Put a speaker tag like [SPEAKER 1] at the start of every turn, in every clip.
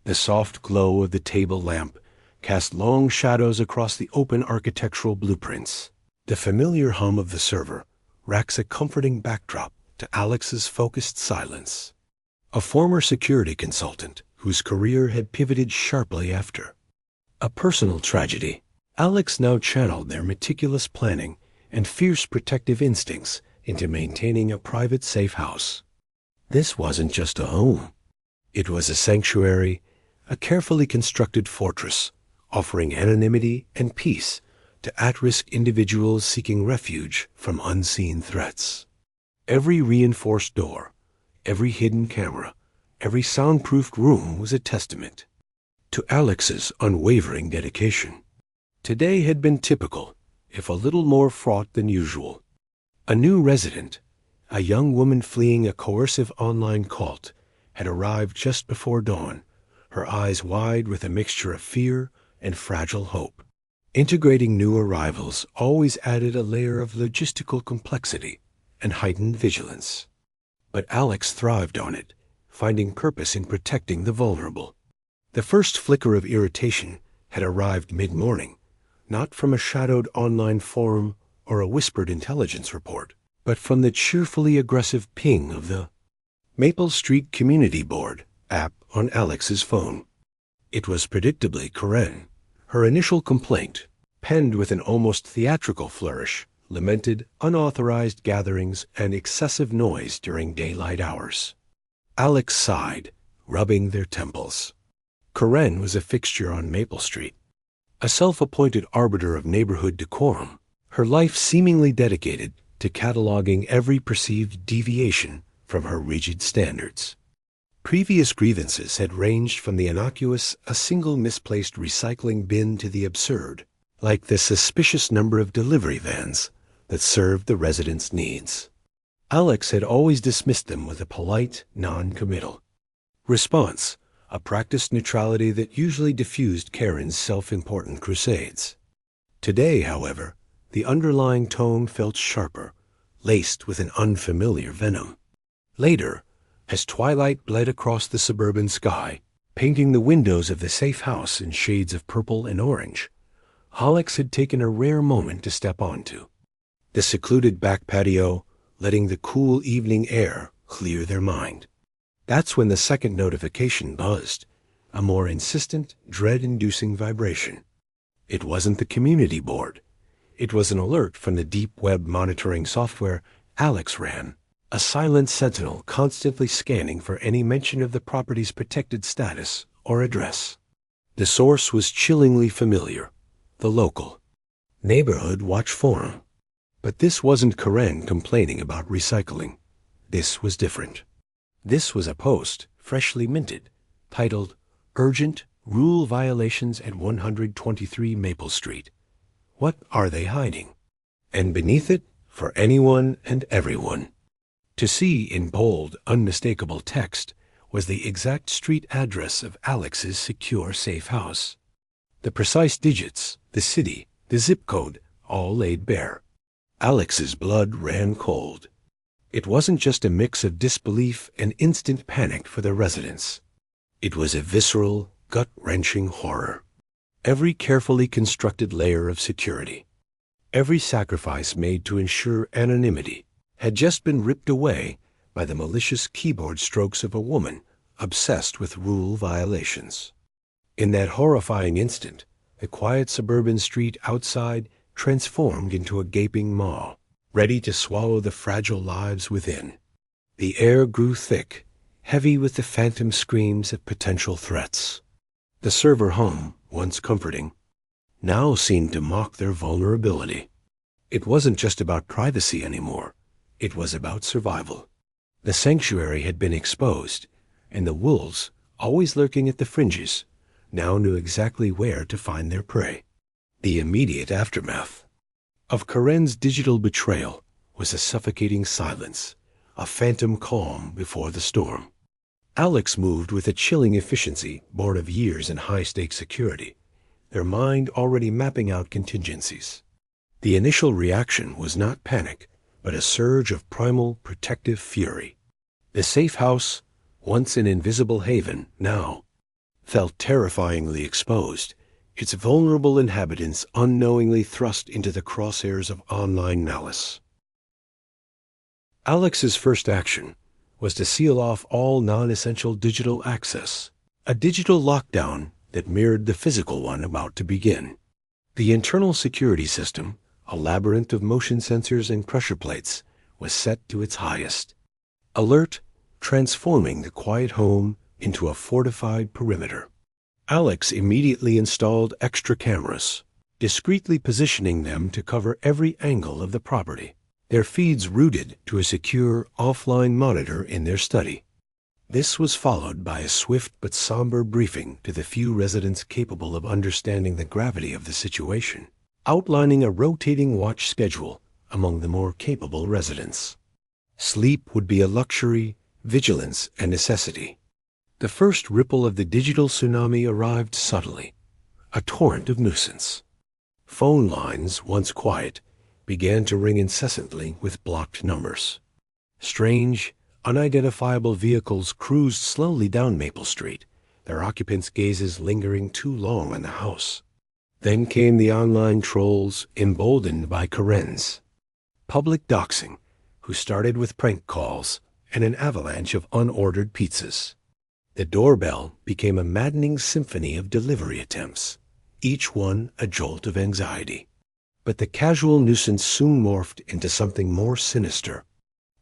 [SPEAKER 1] The soft glow of the table lamp cast long shadows across the open architectural blueprints. The familiar hum of the server racks a comforting backdrop to Alex's focused silence. A former security consultant whose career had pivoted sharply after a personal tragedy, Alex now channeled their meticulous planning and fierce protective instincts into maintaining a private safe house. This wasn't just a home. It was a sanctuary, a carefully constructed fortress, offering anonymity and peace to at-risk individuals seeking refuge from unseen threats. Every reinforced door, every hidden camera, every soundproofed room was a testament to Alex's unwavering dedication. Today had been typical, if a little more fraught than usual. A new resident, a young woman fleeing a coercive online cult, had arrived just before dawn, her eyes wide with a mixture of fear and fragile hope. Integrating new arrivals always added a layer of logistical complexity and heightened vigilance. But Alex thrived on it, finding purpose in protecting the vulnerable. The first flicker of irritation had arrived mid-morning, not from a shadowed online forum or a whispered intelligence report, but from the cheerfully aggressive ping of the Maple Street Community Board app on Alex's phone. It was predictably Karen. Her initial complaint, penned with an almost theatrical flourish, lamented unauthorized gatherings and excessive noise during daylight hours. Alex sighed, rubbing their temples. Karen was a fixture on Maple Street, a self-appointed arbiter of neighborhood decorum, her life seemingly dedicated to cataloging every perceived deviation from her rigid standards. Previous grievances had ranged from the innocuous, a single misplaced recycling bin, to the absurd, like the suspicious number of delivery vans that served the residents' needs. Alex had always dismissed them with a polite, non-committal response, a practiced neutrality that usually diffused Karen's self-important crusades. Today, however, the underlying tone felt sharper, laced with an unfamiliar venom. Later, as twilight bled across the suburban sky, painting the windows of the safe house in shades of purple and orange, Alex had taken a rare moment to step onto the secluded back patio, letting the cool evening air clear their mind. That's when the second notification buzzed, a more insistent, dread-inducing vibration. It wasn't the community board. It was an alert from the deep web monitoring software Alex ran, a silent sentinel constantly scanning for any mention of the property's protected status or address. The source was chillingly familiar, the local Neighborhood Watch Forum. But this wasn't Karen complaining about recycling. This was different. This was a post, freshly minted, titled, "Urgent Rule Violations at 123 Maple Street. What are they hiding?" And beneath it, for anyone and everyone to see in bold, unmistakable text, was the exact street address of Alex's secure safe house. The precise digits, the city, the zip code, all laid bare. Alex's blood ran cold. It wasn't just a mix of disbelief and instant panic for the residents. It was a visceral, gut-wrenching horror. Every carefully constructed layer of security, every sacrifice made to ensure anonymity, had just been ripped away by the malicious keyboard strokes of a woman obsessed with rule violations. In that horrifying instant, the quiet suburban street outside transformed into a gaping maw, ready to swallow the fragile lives within. The air grew thick, heavy with the phantom screams of potential threats. The server hum, once comforting, now seemed to mock their vulnerability. It wasn't just about privacy anymore. It was about survival. The sanctuary had been exposed, and the wolves, always lurking at the fringes, now knew exactly where to find their prey. The immediate aftermath of Karen's digital betrayal was a suffocating silence, a phantom calm before the storm. Alex moved with a chilling efficiency born of years in high-stakes security, their mind already mapping out contingencies. The initial reaction was not panic, but a surge of primal, protective fury. The safe house, once an invisible haven, now felt terrifyingly exposed, its vulnerable inhabitants unknowingly thrust into the crosshairs of online malice. Alex's first action was to seal off all non-essential digital access, a digital lockdown that mirrored the physical one about to begin. The internal security system, a labyrinth of motion sensors and pressure plates, was set to its highest. Alert, transforming the quiet home into a fortified perimeter. Alex immediately installed extra cameras, discreetly positioning them to cover every angle of the property, their feeds routed to a secure offline monitor in their study. This was followed by a swift but somber briefing to the few residents capable of understanding the gravity of the situation, outlining a rotating watch schedule among the more capable residents. Sleep would be a luxury, vigilance a necessity. The first ripple of the digital tsunami arrived subtly, a torrent of nuisance. Phone lines, once quiet, began to ring incessantly with blocked numbers. Strange, unidentifiable vehicles cruised slowly down Maple Street, their occupants' gazes lingering too long on the house. Then came the online trolls, emboldened by Karen's public doxing, who started with prank calls and an avalanche of unordered pizzas. The doorbell became a maddening symphony of delivery attempts, each one a jolt of anxiety. But the casual nuisance soon morphed into something more sinister.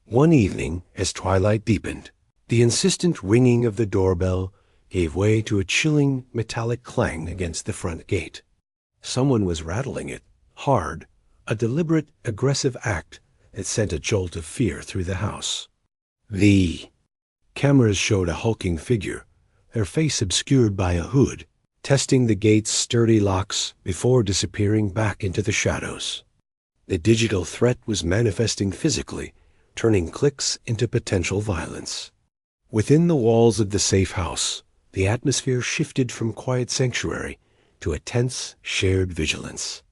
[SPEAKER 1] One evening, as twilight deepened, the insistent ringing of the doorbell gave way to a chilling metallic clang against the front gate. Someone was rattling it, hard, a deliberate, aggressive act that sent a jolt of fear through the house. The cameras showed a hulking figure, their face obscured by a hood, testing the gate's sturdy locks before disappearing back into the shadows. The digital threat was manifesting physically, turning clicks into potential violence. Within the walls of the safe house, the atmosphere shifted from quiet sanctuary to a tense, shared vigilance.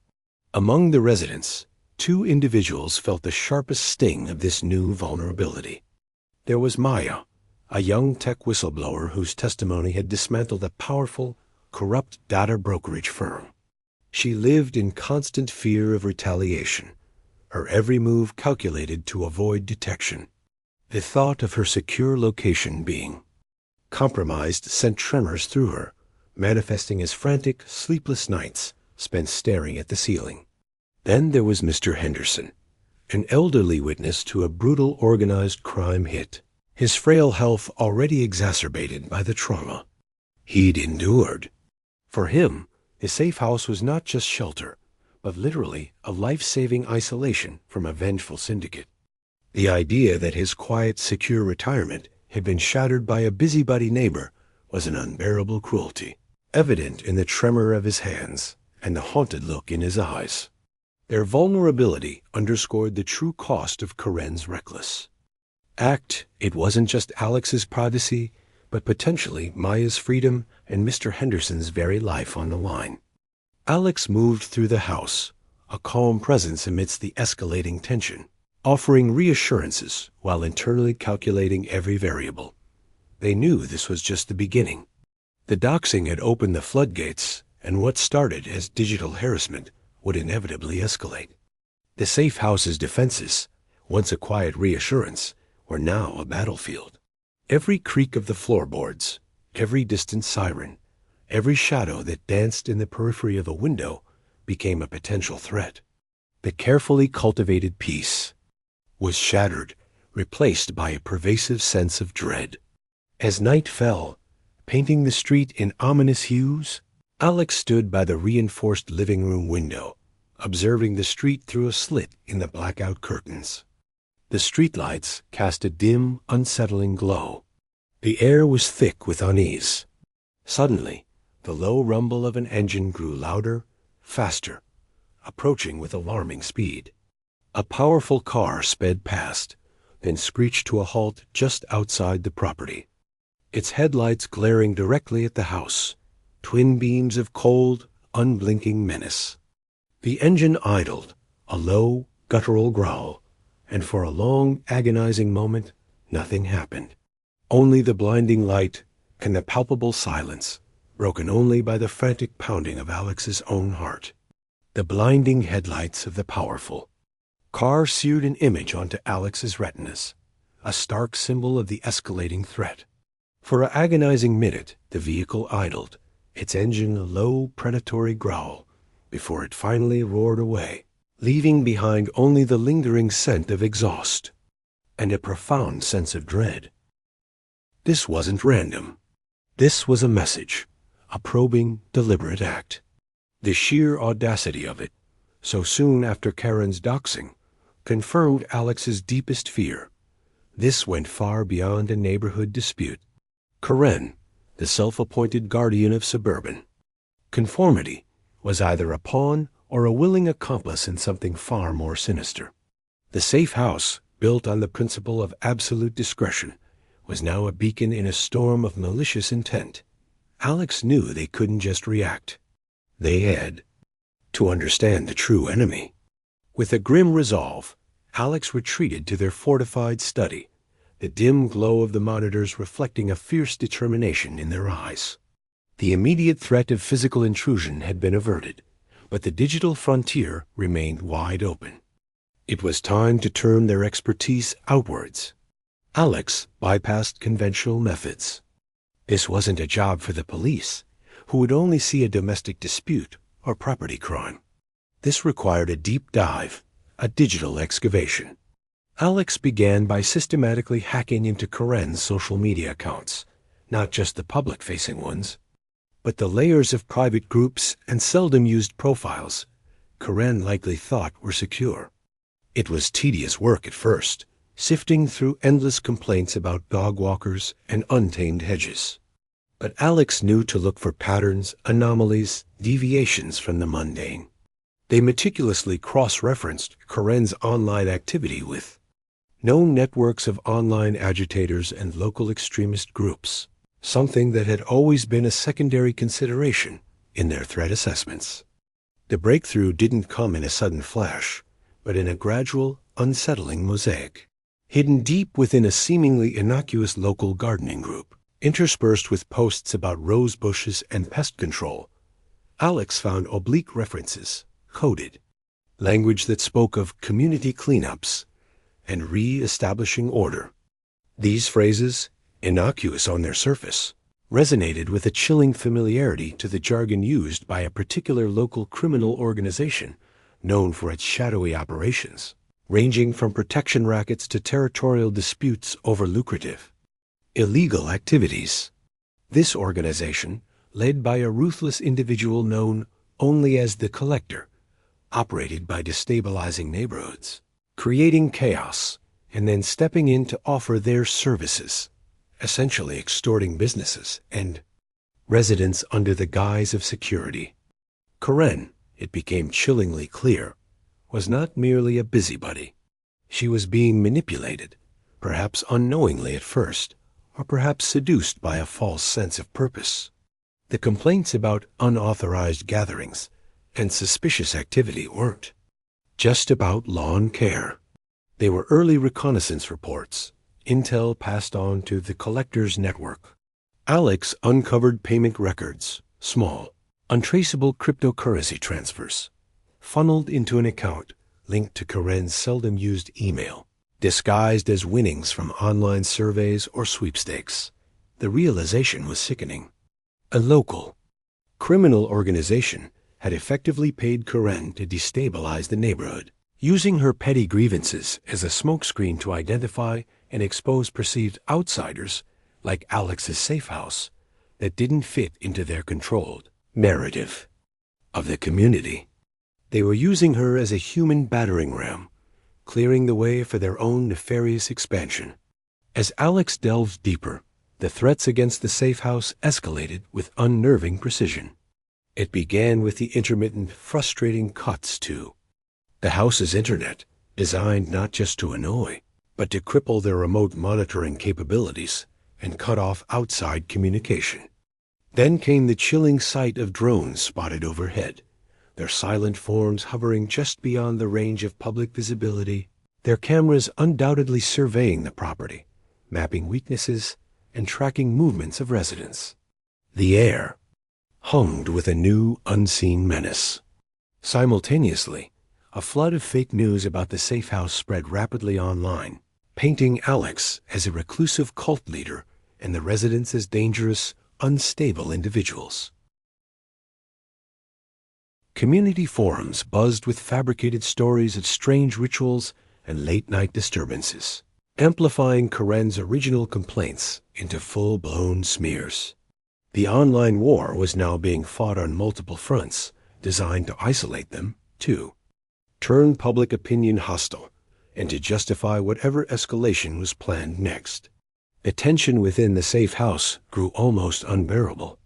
[SPEAKER 1] Among the residents, two individuals felt the sharpest sting of this new vulnerability. There was Maya, a young tech whistleblower whose testimony had dismantled a powerful, corrupt data brokerage firm. She lived in constant fear of retaliation, her every move calculated to avoid detection. The thought of her secure location being compromised sent tremors through her, manifesting as frantic, sleepless nights spent staring at the ceiling. Then there was Mr. Henderson, an elderly witness to a brutal organized crime hit, his frail health already exacerbated by the trauma he'd endured. For him, the safe house was not just shelter, but literally a life-saving isolation from a vengeful syndicate. The idea that his quiet, secure retirement had been shattered by a busybody neighbor was an unbearable cruelty, evident in the tremor of his hands and the haunted look in his eyes. Their vulnerability underscored the true cost of Karen's reckless act. It wasn't just Alex's privacy, but potentially Maya's freedom and Mr. Henderson's very life on the line. Alex moved through the house, a calm presence amidst the escalating tension, offering reassurances while internally calculating every variable. They knew this was just the beginning. The doxing had opened the floodgates, and what started as digital harassment would inevitably escalate. The safe house's defenses, once a quiet reassurance, were now a battlefield. Every creak of the floorboards, every distant siren, every shadow that danced in the periphery of a window became a potential threat. The carefully cultivated peace was shattered, replaced by a pervasive sense of dread. As night fell, painting the street in ominous hues, Alex stood by the reinforced living room window, observing the street through a slit in the blackout curtains. The streetlights cast a dim, unsettling glow. The air was thick with unease. Suddenly, the low rumble of an engine grew louder, faster, approaching with alarming speed. A powerful car sped past, then screeched to a halt just outside the property, its headlights glaring directly at the house, twin beams of cold, unblinking menace. The engine idled, a low, guttural growl, and for a long, agonizing moment, nothing happened. Only the blinding light and the palpable silence, broken only by the frantic pounding of Alex's own heart. The blinding headlights of the powerful car seared an image onto Alex's retinas, a stark symbol of the escalating threat. For an agonizing minute, the vehicle idled, its engine a low, predatory growl, before it finally roared away, leaving behind only the lingering scent of exhaust and a profound sense of dread. This wasn't random. This was a message, a probing, deliberate act. The sheer audacity of it, so soon after Karen's doxing, confirmed Alex's deepest fear. This went far beyond a neighborhood dispute. Karen, the self-appointed guardian of suburban conformity, was either a pawn or a willing accomplice in something far more sinister. The safe house, built on the principle of absolute discretion, was now a beacon in a storm of malicious intent. Alex knew they couldn't just react. They had to understand the true enemy. With a grim resolve, Alex retreated to their fortified study, the dim glow of the monitors reflecting a fierce determination in their eyes. The immediate threat of physical intrusion had been averted, but the digital frontier remained wide open. It was time to turn their expertise outwards. Alex bypassed conventional methods. This wasn't a job for the police, who would only see a domestic dispute or property crime. This required a deep dive, a digital excavation. Alex began by systematically hacking into Karen's social media accounts, not just the public-facing ones, but the layers of private groups and seldom-used profiles Karen likely thought were secure. It was tedious work at first, sifting through endless complaints about dog walkers and untamed hedges. But Alex knew to look for patterns, anomalies, deviations from the mundane. They meticulously cross-referenced Karen's online activity with known networks of online agitators and local extremist groups, something that had always been a secondary consideration in their threat assessments. The breakthrough didn't come in a sudden flash, but in a gradual, unsettling mosaic. Hidden deep within a seemingly innocuous local gardening group, interspersed with posts about rose bushes and pest control, Alex found oblique references, coded, language that spoke of community cleanups and re-establishing order. These phrases, innocuous on their surface, resonated with a chilling familiarity to the jargon used by a particular local criminal organization known for its shadowy operations, ranging from protection rackets to territorial disputes over lucrative, illegal activities. This organization, led by a ruthless individual known only as the Collector, operated by destabilizing neighborhoods, creating chaos, and then stepping in to offer their services, essentially extorting businesses and residents under the guise of security. Karen, it became chillingly clear, was not merely a busybody. She was being manipulated, perhaps unknowingly at first, or perhaps seduced by a false sense of purpose. The complaints about unauthorized gatherings and suspicious activity weren't just about lawn care. They were early reconnaissance reports, intel passed on to the Collector's network. Alex uncovered payment records, small, untraceable cryptocurrency transfers, funneled into an account linked to Karen's seldom-used email, disguised as winnings from online surveys or sweepstakes. The realization was sickening. A local, criminal organization had effectively paid Karen to destabilize the neighborhood, using her petty grievances as a smokescreen to identify and expose perceived outsiders like Alex's safe house that didn't fit into their controlled narrative of the community. They were using her as a human battering ram, clearing the way for their own nefarious expansion. As Alex delved deeper, the threats against the safe house escalated with unnerving precision. It began with the intermittent, frustrating cuts to the house's internet, designed not just to annoy, but to cripple their remote monitoring capabilities and cut off outside communication. Then came the chilling sight of drones spotted overhead, their silent forms hovering just beyond the range of public visibility, their cameras undoubtedly surveying the property, mapping weaknesses and tracking movements of residents. The air, hunged with a new, unseen menace. Simultaneously, a flood of fake news about the safe house spread rapidly online, painting Alex as a reclusive cult leader and the residents as dangerous, unstable individuals. Community forums buzzed with fabricated stories of strange rituals and late-night disturbances, amplifying Karen's original complaints into full-blown smears. The online war was now being fought on multiple fronts, designed to isolate them, too, turn public opinion hostile, and to justify whatever escalation was planned next. The tension within the safe house grew almost unbearable.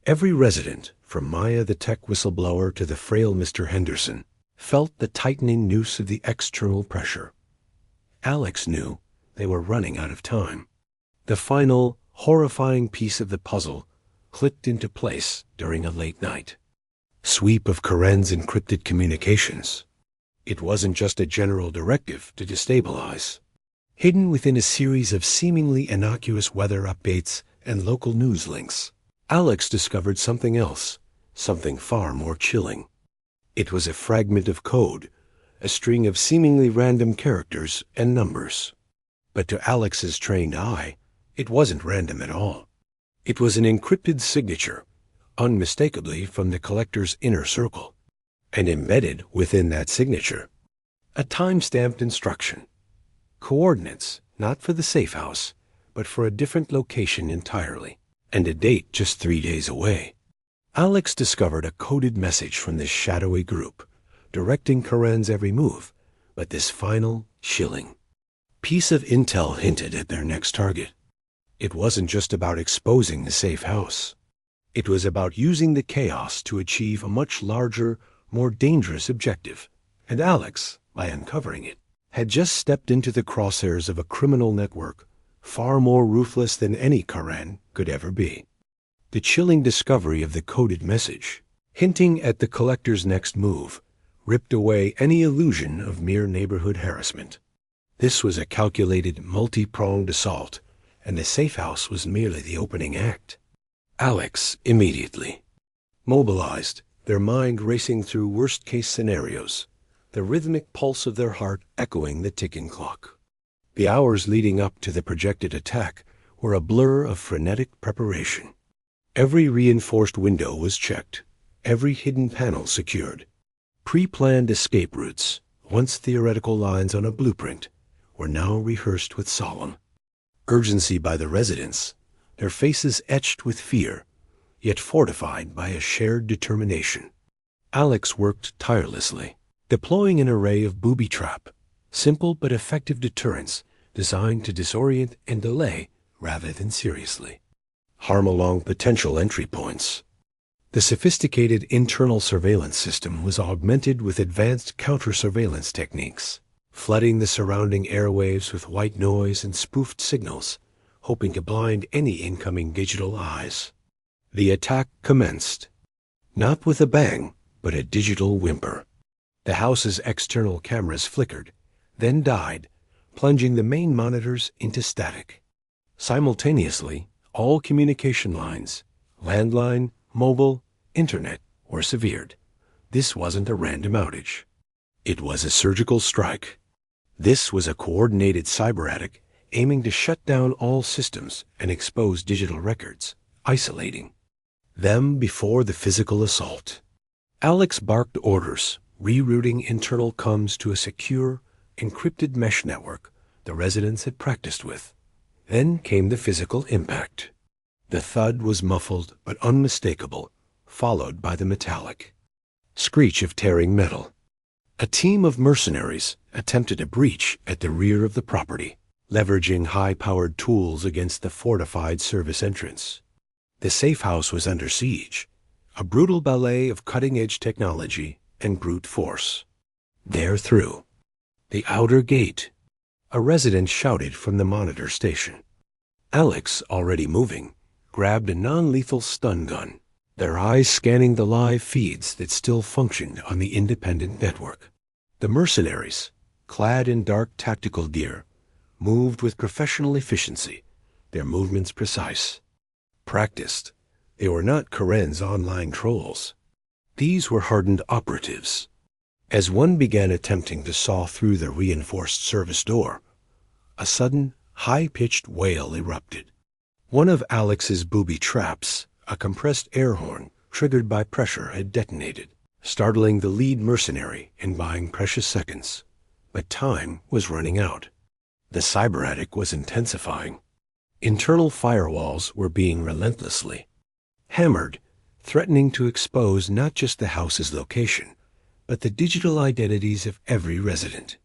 [SPEAKER 1] Every resident, from Maya the tech whistleblower to the frail Mr. Henderson, felt the tightening noose of the external pressure. Alex knew they were running out of time. The final, horrifying piece of the puzzle clicked into place during a late night sweep of Karen's encrypted communications. It wasn't just a general directive to destabilize. Hidden within a series of seemingly innocuous weather updates and local news links, Alex discovered something else, something far more chilling. It was a fragment of code, a string of seemingly random characters and numbers. But to Alex's trained eye, it wasn't random at all. It was an encrypted signature, unmistakably from the collector's inner circle, and embedded within that signature, a time-stamped instruction. Coordinates, not for the safe house, but for a different location entirely, and a date just 3 days away. Alex discovered a coded message from this shadowy group, directing Karen's every move, but this final, chilling piece of intel hinted at their next target. It wasn't just about exposing the safe house. It was about using the chaos to achieve a much larger, more dangerous objective, and Alex, by uncovering it, had just stepped into the crosshairs of a criminal network far more ruthless than any Karen could ever be. The chilling discovery of the coded message, hinting at the collector's next move, ripped away any illusion of mere neighborhood harassment. This was a calculated, multi-pronged assault, and the safe house was merely the opening act. Alex immediately mobilized, their mind racing through worst-case scenarios, the rhythmic pulse of their heart echoing the ticking clock. The hours leading up to the projected attack were a blur of frenetic preparation. Every reinforced window was checked, every hidden panel secured. Pre-planned escape routes, once theoretical lines on a blueprint, were now rehearsed with solemn urgency by the residents, their faces etched with fear, yet fortified by a shared determination. Alex worked tirelessly, deploying an array of booby trap, simple but effective deterrents designed to disorient and delay rather than seriously harm along potential entry points. The sophisticated internal surveillance system was augmented with advanced counter-surveillance techniques, flooding the surrounding airwaves with white noise and spoofed signals, hoping to blind any incoming digital eyes. The attack commenced, not with a bang, but a digital whimper. The house's external cameras flickered, then died, plunging the main monitors into static. Simultaneously, all communication lines, landline, mobile, internet, were severed. This wasn't a random outage. It was a surgical strike. This was a coordinated cyber attack aiming to shut down all systems and expose digital records, isolating them before the physical assault. Alex barked orders, rerouting internal comms to a secure, encrypted mesh network the residents had practiced with. Then came the physical impact. The thud was muffled but unmistakable, followed by the metallic screech of tearing metal. A team of mercenaries attempted a breach at the rear of the property, leveraging high-powered tools against the fortified service entrance. The safe house was under siege, a brutal ballet of cutting-edge technology and brute force. There through the outer gate, a resident shouted from the monitor station. Alex, already moving, grabbed a non-lethal stun gun, their eyes scanning the live feeds that still functioned on the independent network. The mercenaries, clad in dark tactical gear, moved with professional efficiency, their movements precise, practiced, They were not Karen's online trolls. These were hardened operatives. As one began attempting to saw through the reinforced service door, a sudden, high-pitched wail erupted. One of Alex's booby traps, a compressed air horn triggered by pressure, had detonated, startling the lead mercenary and buying precious seconds. But time was running out. The cyber attic was intensifying. Internal firewalls were being relentlessly hammered, threatening to expose not just the house's location, but the digital identities of every resident.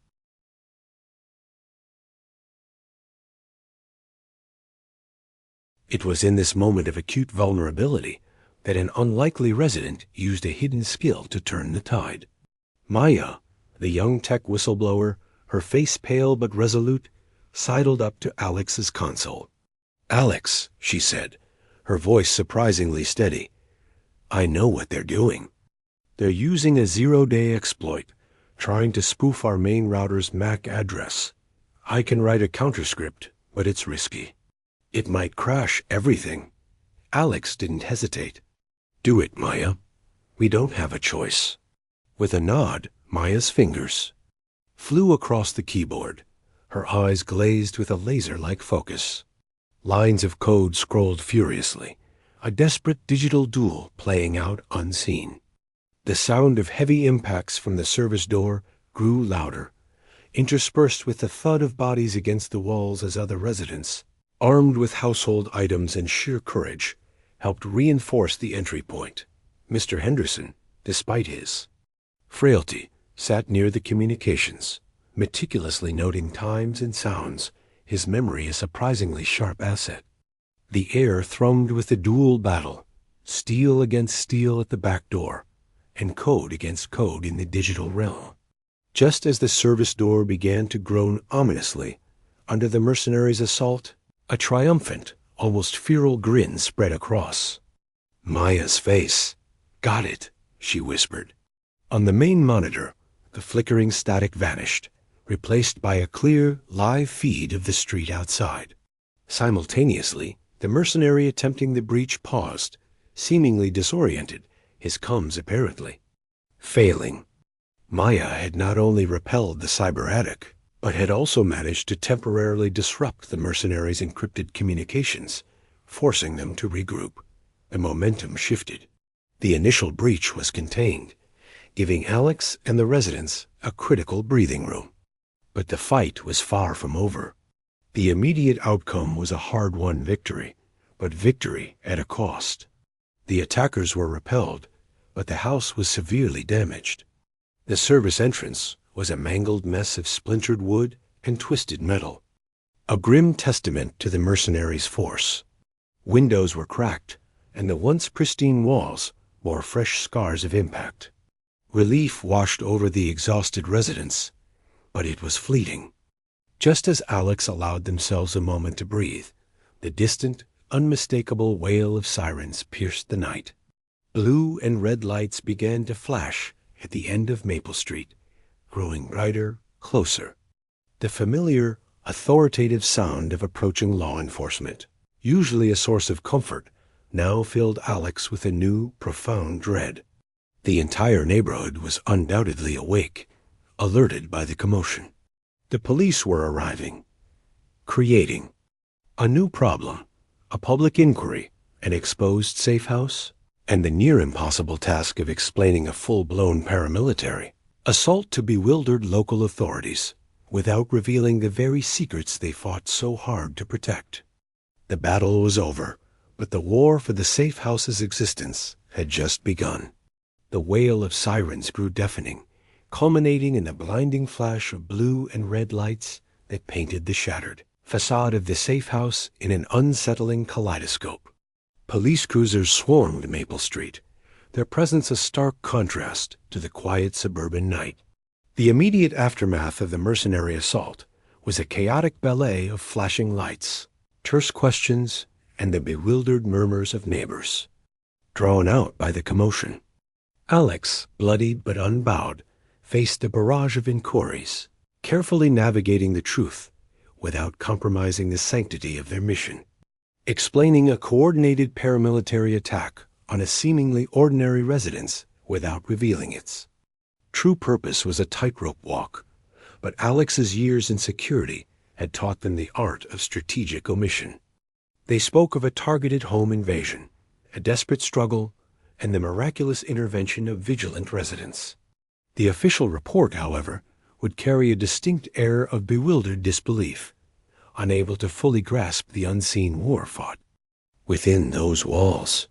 [SPEAKER 1] It was in this moment of acute vulnerability that an unlikely resident used a hidden skill to turn the tide. Maya, the young tech whistleblower, her face pale but resolute, sidled up to Alex's console. "Alex," she said, her voice surprisingly steady, "I know what they're doing. They're using a zero-day exploit, trying to spoof our main router's MAC address. I can write a counterscript, but it's risky. It might crash everything." Alex didn't hesitate. "Do it, Maya. We don't have a choice." With a nod, Maya's fingers flew across the keyboard, her eyes glazed with a laser-like focus. Lines of code scrolled furiously, a desperate digital duel playing out unseen. The sound of heavy impacts from the service door grew louder, interspersed with the thud of bodies against the walls as other residents, armed with household items and sheer courage, helped reinforce the entry point. Mr. Henderson, despite his frailty, sat near the communications, meticulously noting times and sounds, his memory a surprisingly sharp asset. The air thrummed with the dual battle, steel against steel at the back door, and code against code in the digital realm. Just as the service door began to groan ominously under the mercenaries' assault, a triumphant, almost feral grin spread across Maya's face. "Got it," she whispered. On the main monitor, the flickering static vanished, replaced by a clear, live feed of the street outside. Simultaneously, the mercenary attempting the breach paused, seemingly disoriented, his comms apparently failing. Maya had not only repelled the cyber attic, but had also managed to temporarily disrupt the mercenaries' encrypted communications, forcing them to regroup. The momentum shifted. The initial breach was contained, giving Alex and the residents a critical breathing room. But the fight was far from over. The immediate outcome was a hard-won victory, but victory at a cost. The attackers were repelled, but the house was severely damaged. The service entrance was a mangled mess of splintered wood and twisted metal, a grim testament to the mercenaries' force. Windows were cracked, and the once pristine walls bore fresh scars of impact. Relief washed over the exhausted residents, but it was fleeting. Just as Alex allowed themselves a moment to breathe, the distant, unmistakable wail of sirens pierced the night. Blue and red lights began to flash at the end of Maple Street, growing brighter, closer. The familiar, authoritative sound of approaching law enforcement, usually a source of comfort, now filled Alex with a new, profound dread. The entire neighborhood was undoubtedly awake, alerted by the commotion. The police were arriving, creating a new problem, a public inquiry, an exposed safe house, and the near-impossible task of explaining a full-blown paramilitary assault to bewildered local authorities without revealing the very secrets they fought so hard to protect. The battle was over, but the war for the safe house's existence had just begun. The wail of sirens grew deafening, culminating in the blinding flash of blue and red lights that painted the shattered facade of the safe house in an unsettling kaleidoscope. Police cruisers swarmed Maple Street, their presence a stark contrast to the quiet suburban night. The immediate aftermath of the mercenary assault was a chaotic ballet of flashing lights, terse questions, and the bewildered murmurs of neighbors, drawn out by the commotion. Alex, bloodied but unbowed, faced a barrage of inquiries, carefully navigating the truth without compromising the sanctity of their mission. explaining a coordinated paramilitary attack on a seemingly ordinary residence without revealing its true purpose was a tightrope walk, but Alex's years in security had taught them the art of strategic omission. They spoke of a targeted home invasion, a desperate struggle, and the miraculous intervention of vigilant residents. The official report, however, would carry a distinct air of bewildered disbelief, unable to fully grasp the unseen war fought within those walls.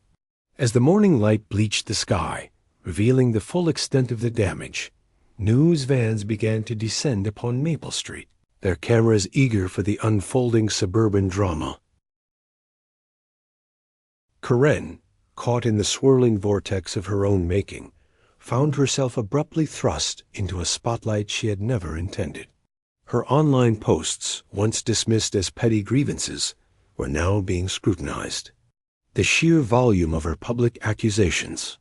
[SPEAKER 1] As the morning light bleached the sky, revealing the full extent of the damage, news vans began to descend upon Maple Street, their cameras eager for the unfolding suburban drama. Karen, caught in the swirling vortex of her own making, found herself abruptly thrust into a spotlight she had never intended. Her online posts, once dismissed as petty grievances, were now being scrutinized. The sheer volume of her public accusations,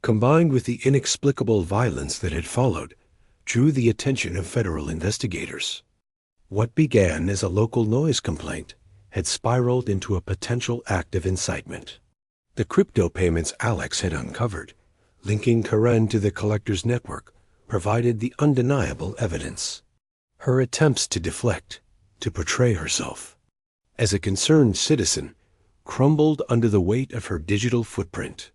[SPEAKER 1] combined with the inexplicable violence that had followed, drew the attention of federal investigators. What began as a local noise complaint had spiraled into a potential act of incitement. The crypto payments Alex had uncovered, linking Karen to the collector's network, provided the undeniable evidence. Her attempts to deflect, to portray herself as a concerned citizen, crumbled under the weight of her digital footprint.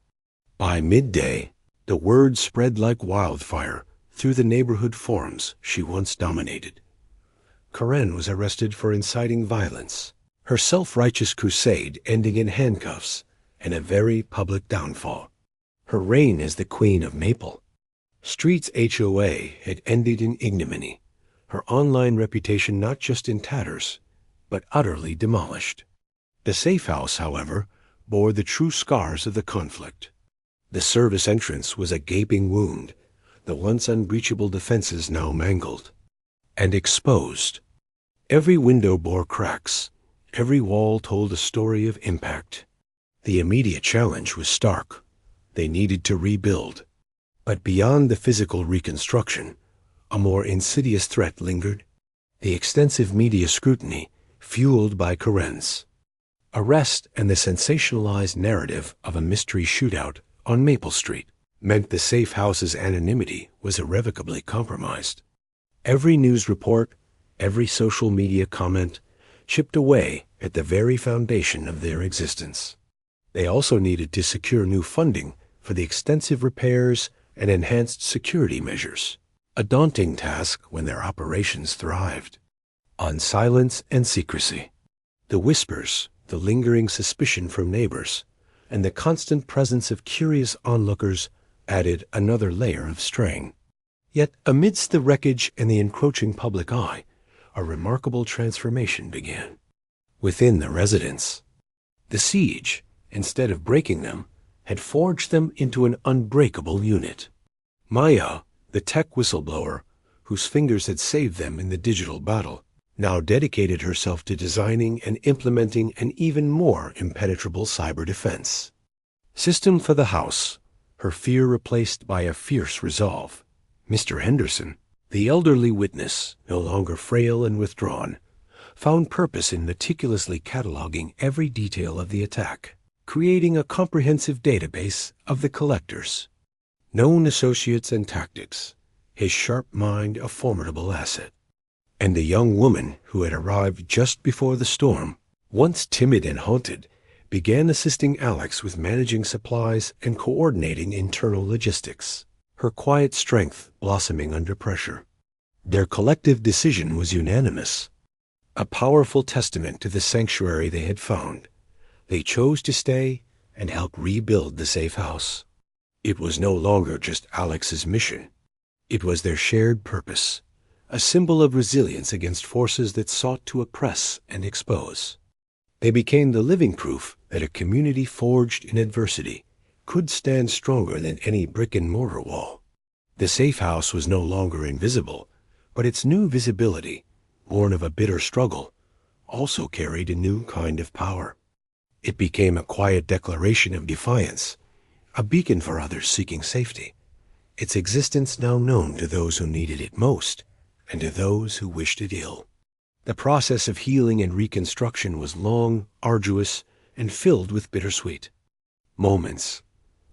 [SPEAKER 1] By midday, the word spread like wildfire through the neighborhood forums she once dominated. Karen was arrested for inciting violence, her self-righteous crusade ending in handcuffs and a very public downfall. Her reign as the Queen of Maple Street's HOA had ended in ignominy, her online reputation not just in tatters, but utterly demolished. The safe house, however, bore the true scars of the conflict. The service entrance was a gaping wound, the once unbreachable defenses now mangled and exposed. Every window bore cracks, every wall told a story of impact. The immediate challenge was stark. They needed to rebuild. But beyond the physical reconstruction, a more insidious threat lingered. The extensive media scrutiny, fueled by Karen's arrest and the sensationalized narrative of a mystery shootout on Maple Street, meant the safe house's anonymity was irrevocably compromised. Every news report, every social media comment, chipped away at the very foundation of their existence. They also needed to secure new funding for the extensive repairs and enhanced security measures, a daunting task when their operations thrived on silence and secrecy. The whispers, the lingering suspicion from neighbors, and the constant presence of curious onlookers added another layer of strain. Yet amidst the wreckage and the encroaching public eye, a remarkable transformation began. Within the residents, the siege, instead of breaking them, had forged them into an unbreakable unit. Maya, the tech whistleblower, whose fingers had saved them in the digital battle, now dedicated herself to designing and implementing an even more impenetrable cyber defense system for the house, her fear replaced by a fierce resolve. Mr. Henderson, the elderly witness, no longer frail and withdrawn, found purpose in meticulously cataloging every detail of the attack, creating a comprehensive database of the collectors, known associates and tactics, his sharp mind a formidable asset. And the young woman who had arrived just before the storm, once timid and haunted, began assisting Alex with managing supplies and coordinating internal logistics, her quiet strength blossoming under pressure. Their collective decision was unanimous, a powerful testament to the sanctuary they had found. They chose to stay and help rebuild the safe house. It was no longer just Alex's mission. It was their shared purpose, a symbol of resilience against forces that sought to oppress and expose. They became the living proof that a community forged in adversity could stand stronger than any brick-and-mortar wall. The safe house was no longer invisible, but its new visibility, born of a bitter struggle, also carried a new kind of power. It became a quiet declaration of defiance, a beacon for others seeking safety, its existence now known to those who needed it most and to those who wished it ill. The process of healing and reconstruction was long, arduous, and filled with bittersweet moments.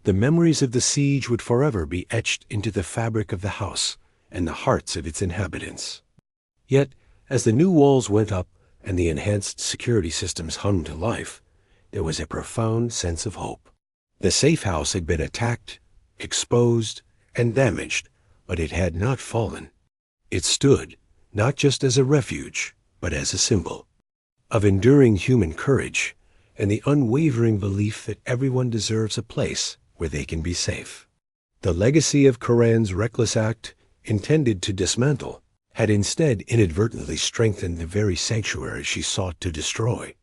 [SPEAKER 1] The memories of the siege would forever be etched into the fabric of the house and the hearts of its inhabitants. Yet, as the new walls went up and the enhanced security systems hummed to life, there was a profound sense of hope. The safe house had been attacked, exposed, and damaged, but it had not fallen. It stood, not just as a refuge, but as a symbol of enduring human courage and the unwavering belief that everyone deserves a place where they can be safe. The legacy of Karen's reckless act, intended to dismantle, had instead inadvertently strengthened the very sanctuary she sought to destroy,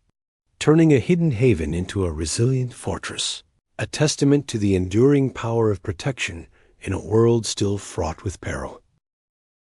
[SPEAKER 1] turning a hidden haven into a resilient fortress, a testament to the enduring power of protection in a world still fraught with peril.